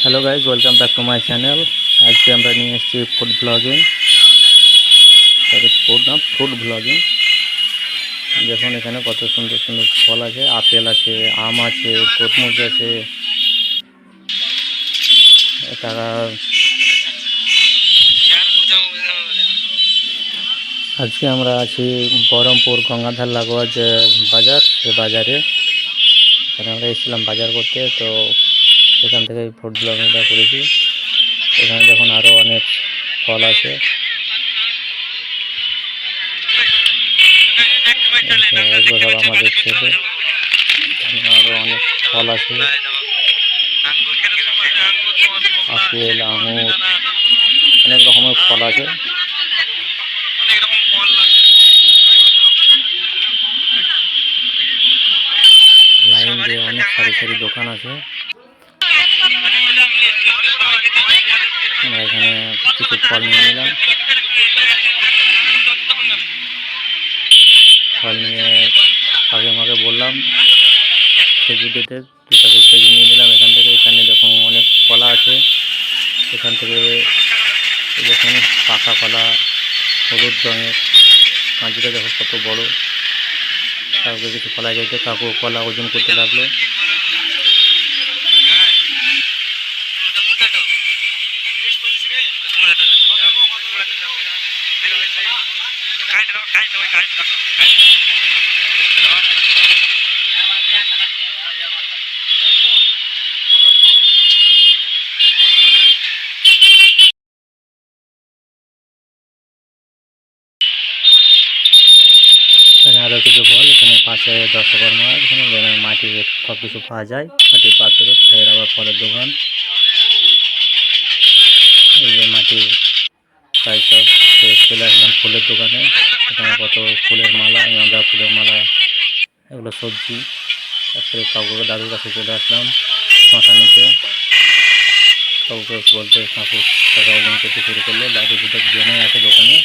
Hello guys, welcome back to my channel. आज के আমরা নিয়ে এসেছি ফুড ব্লগিং, সরি ফুড না, ফুড ব্লগিং। দেখুন এখানে কত সুন্দর সুন্দর ফল আছে, আপেল আছে, আম আছে, তরমুজ আছে। তারা আজকে আমরা আছি বহরমপুর গঙ্গাধার লাগোয়া যে বাজার, সে বাজারে। এখানে আমরা এসেছিলাম বাজার করতে, তো এখান থেকে ফুড ব্লগিংটা করেছি। এখানে দেখুন আরও অনেক ফল আছে, এগুলো সব আমাদের ছেলে। আরও অনেক ফল আছে, আপেল, আঙুর, অনেক রকমের ফল আছে। লাইন দিয়ে অনেক সারি সারি দোকান আছে। আমরা এখানে কিছু ফল নিয়ে নিলাম। ফল নিয়ে আগে আমাকে বললাম খেজুর দিতে, দুটাকে খেজুর নিয়ে নিলাম এখান থেকে। এখানে দেখুন অনেক কলা আছে, এখান থেকে দেখুন পাকা কলা, হলুদ রঙের, কাঁচুটা দেখো কত বড়। কাউকে কিছু কলা যাইতে, কাকু কলা ওজন করতে লাগলো। এখানে আরও কিছু বল, এখানে পাশে দশকর্মা, এখানে মাটির সব কিছু পাওয়া যায়, মাটির পাত্র, ফের আবার ফলের দোকান। এই যে মাটির প্রায় সব চলে আসলাম ফুলের দোকানে। এখানে কত ফুলের মালা, গাঁদা ফুলের মালা, এগুলো সবজি। তারপরে কাকুকে দাদুর কাছে চলে আসলাম শশা নিতে। কাকুকে বলতে কাকু টাকা ওজন করতে শুরু করলো, দাদু দুটো জেনে আছে দোকানে।